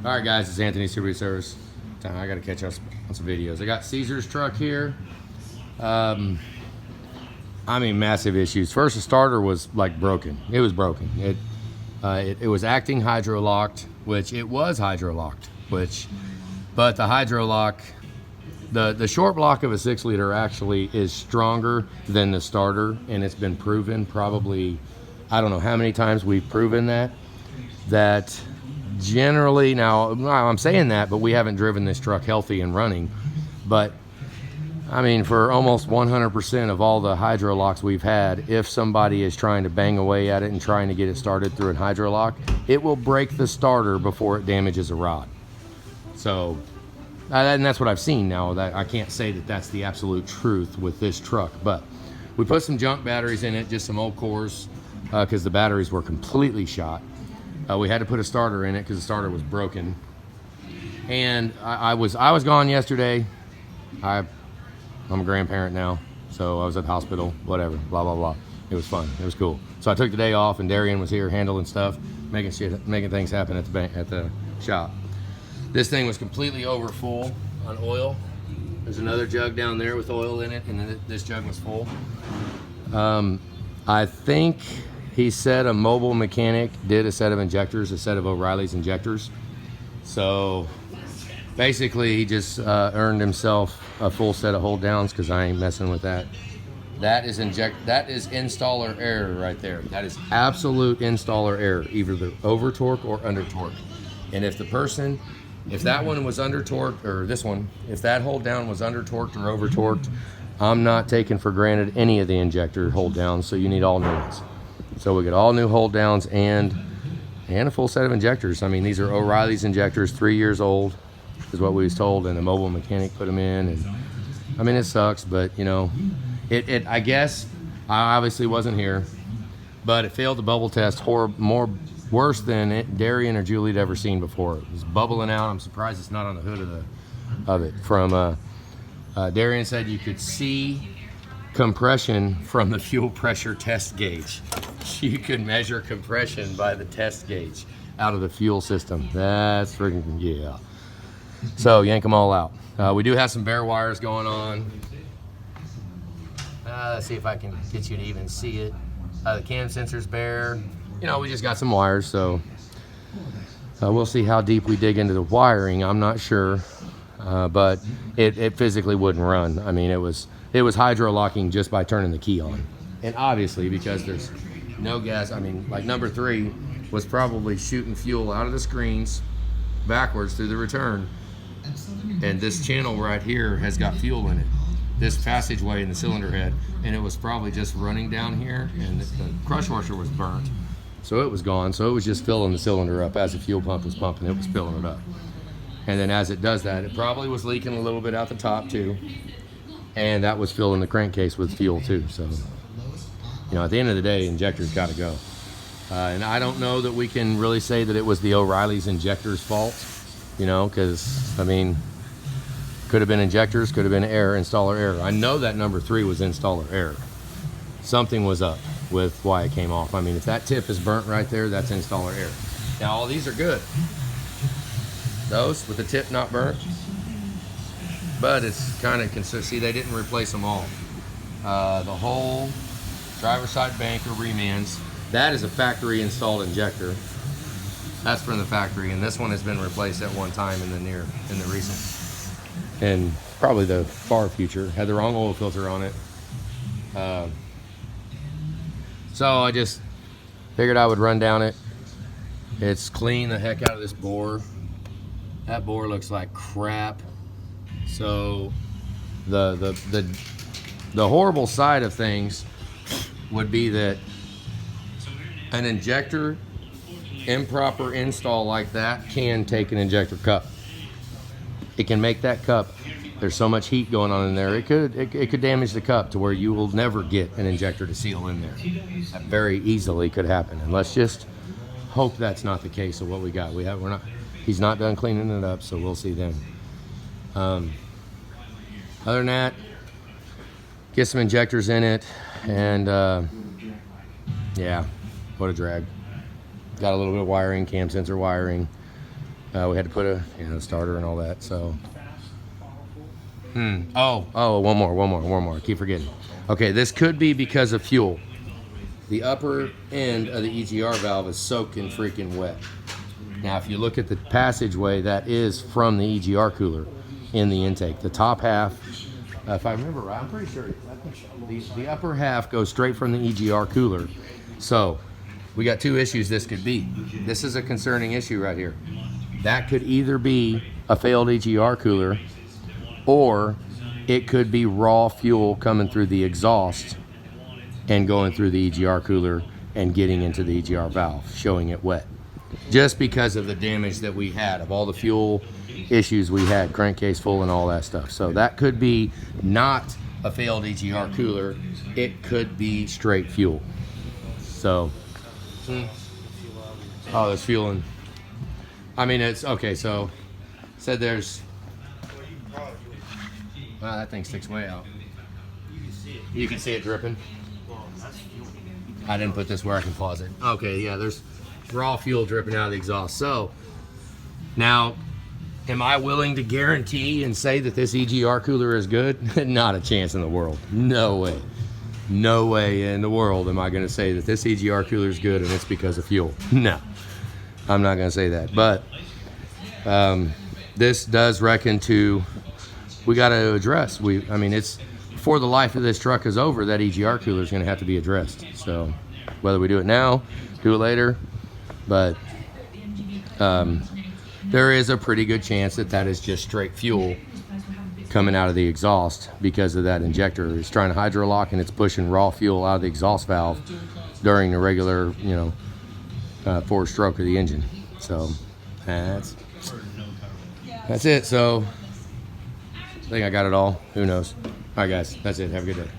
All right, guys, it's Anthony Cezars. I got to catch up on some videos. I got Cezars truck here. I mean, massive issues. First, the starter was like broken. It was broken. It was acting hydro-locked, which it was hydro-locked, but the hydro-lock, the short block of a 6-liter actually is stronger than the starter, and it's been proven probably, I don't know how many times we've proven that generally, now I'm saying that, but we haven't driven this truck healthy and running, but I mean, for almost 100% of all the hydro locks we've had, if somebody is trying to bang away at it and trying to get it started through a hydro lock, it will break the starter before it damages a rod. So, and that's what I've seen now. That I can't say that that's the absolute truth with this truck, but we put some junk batteries in it, just some old cores, because the batteries were completely shot. We had to put a starter in it because the starter was broken. And I was gone yesterday. I'm a grandparent now, so I was at the hospital, whatever, blah, blah, blah. It was fun, it was cool. So I took the day off and Darian was here handling stuff, making things happen at the shop. This thing was completely over full on oil. There's another jug down there with oil in it, and then this jug was full. I think he said a mobile mechanic did a set of injectors, a set of O'Reilly's injectors. So basically, he just earned himself a full set of hold downs because I ain't messing with that. That is installer error right there. That is absolute installer error, either the over torque or under torque. And if that one was under torqued, or this one, if that hold down was under torqued or over torqued, I'm not taking for granted any of the injector hold downs. So you need all new ones. So we get all new hold downs and a full set of injectors. I mean, these are O'Reilly's injectors, 3 years old. Is what we was told, and the mobile mechanic put them in, and I mean, it sucks, but you know, I guess I obviously wasn't here, but it failed the bubble test worse than Darian or Julie had ever seen before. It was bubbling out. I'm surprised it's not on the hood of it. From Darian said you could see compression from the fuel pressure test gauge. You could measure compression by the test gauge out of the fuel system. That's freaking, yeah. So yank them all out. We do have some bare wires going on. Let's see if I can get you to even see it. The cam sensor's bare. You know, we just got some wires, so we'll see how deep we dig into the wiring. I'm not sure, but it physically wouldn't run. I mean, it was hydro locking just by turning the key on, and obviously because there's no gas. I mean, like number 3 was probably shooting fuel out of the screens backwards through the return. And this channel right here has got fuel in it, this passageway in the cylinder head, and it was probably just running down here, and the crush washer was burnt, so it was gone. So it was just filling the cylinder up as the fuel pump was pumping. It was filling it up, and then as it does that, it probably was leaking a little bit out the top too, and that was filling the crankcase with fuel too. So, you know, at the end of the day, injectors got to go, and I don't know that we can really say that it was the O'Reilly's injector's fault. You know, because, I mean, could have been injectors, could have been installer error. I know that number 3 was installer error. Something was up with why it came off. I mean, if that tip is burnt right there, that's installer error. Now, all these are good. Those with the tip not burnt, but it's kind of consistent. See, they didn't replace them all. The whole driver's side bank or remands, that is a factory installed injector. That's from the factory, and this one has been replaced at one time in the recent, and probably the far future. Had the wrong oil filter on it. So I just figured I would run down it. It's clean the heck out of this bore. That bore looks like crap. So the horrible side of things would be that an injector improper install like that can take an injector cup. It can make that cup, there's so much heat going on in there, it could damage the cup to where you will never get an injector to seal in there. That very easily could happen, and let's just hope that's not the case of what we got. He's not done cleaning it up, so we'll see then. Other than that, get some injectors in it, and yeah, what a drag. Got a little bit of wiring, cam sensor wiring. We had to put a starter and all that. So, oh, one more. I keep forgetting. Okay, this could be because of fuel. The upper end of the EGR valve is soaking freaking wet. Now, if you look at the passageway, that is from the EGR cooler in the intake. The top half, if I remember right, I'm pretty sure the upper half goes straight from the EGR cooler. So we got two issues this could be. This is a concerning issue right here. That could either be a failed EGR cooler, or it could be raw fuel coming through the exhaust and going through the EGR cooler and getting into the EGR valve, showing it wet. Just because of the damage that we had, of all the fuel issues we had, crankcase full and all that stuff. So that could be not a failed EGR cooler. It could be straight fuel. So, oh, there's fueling. I mean, it's okay. So, said there's. Wow, that thing sticks way out. You can see it dripping. I didn't put this where I can pause it. Okay, yeah, there's raw fuel dripping out of the exhaust. So, now, am I willing to guarantee and say that this EGR cooler is good? Not a chance in the world. No way. No way in the world am I going to say that this EGR cooler is good and it's because of fuel. No, I'm not going to say that. But this does reckon to, we got to address. I mean, it's before the life of this truck is over, that EGR cooler is going to have to be addressed. So whether we do it now, do it later, but there is a pretty good chance that that is just straight fuel coming out of the exhaust because of that injector. It's trying to hydrolock and it's pushing raw fuel out of the exhaust valve during the regular, forward stroke of the engine. So that's it. So I think I got it all. Who knows? All right, guys, that's it. Have a good day.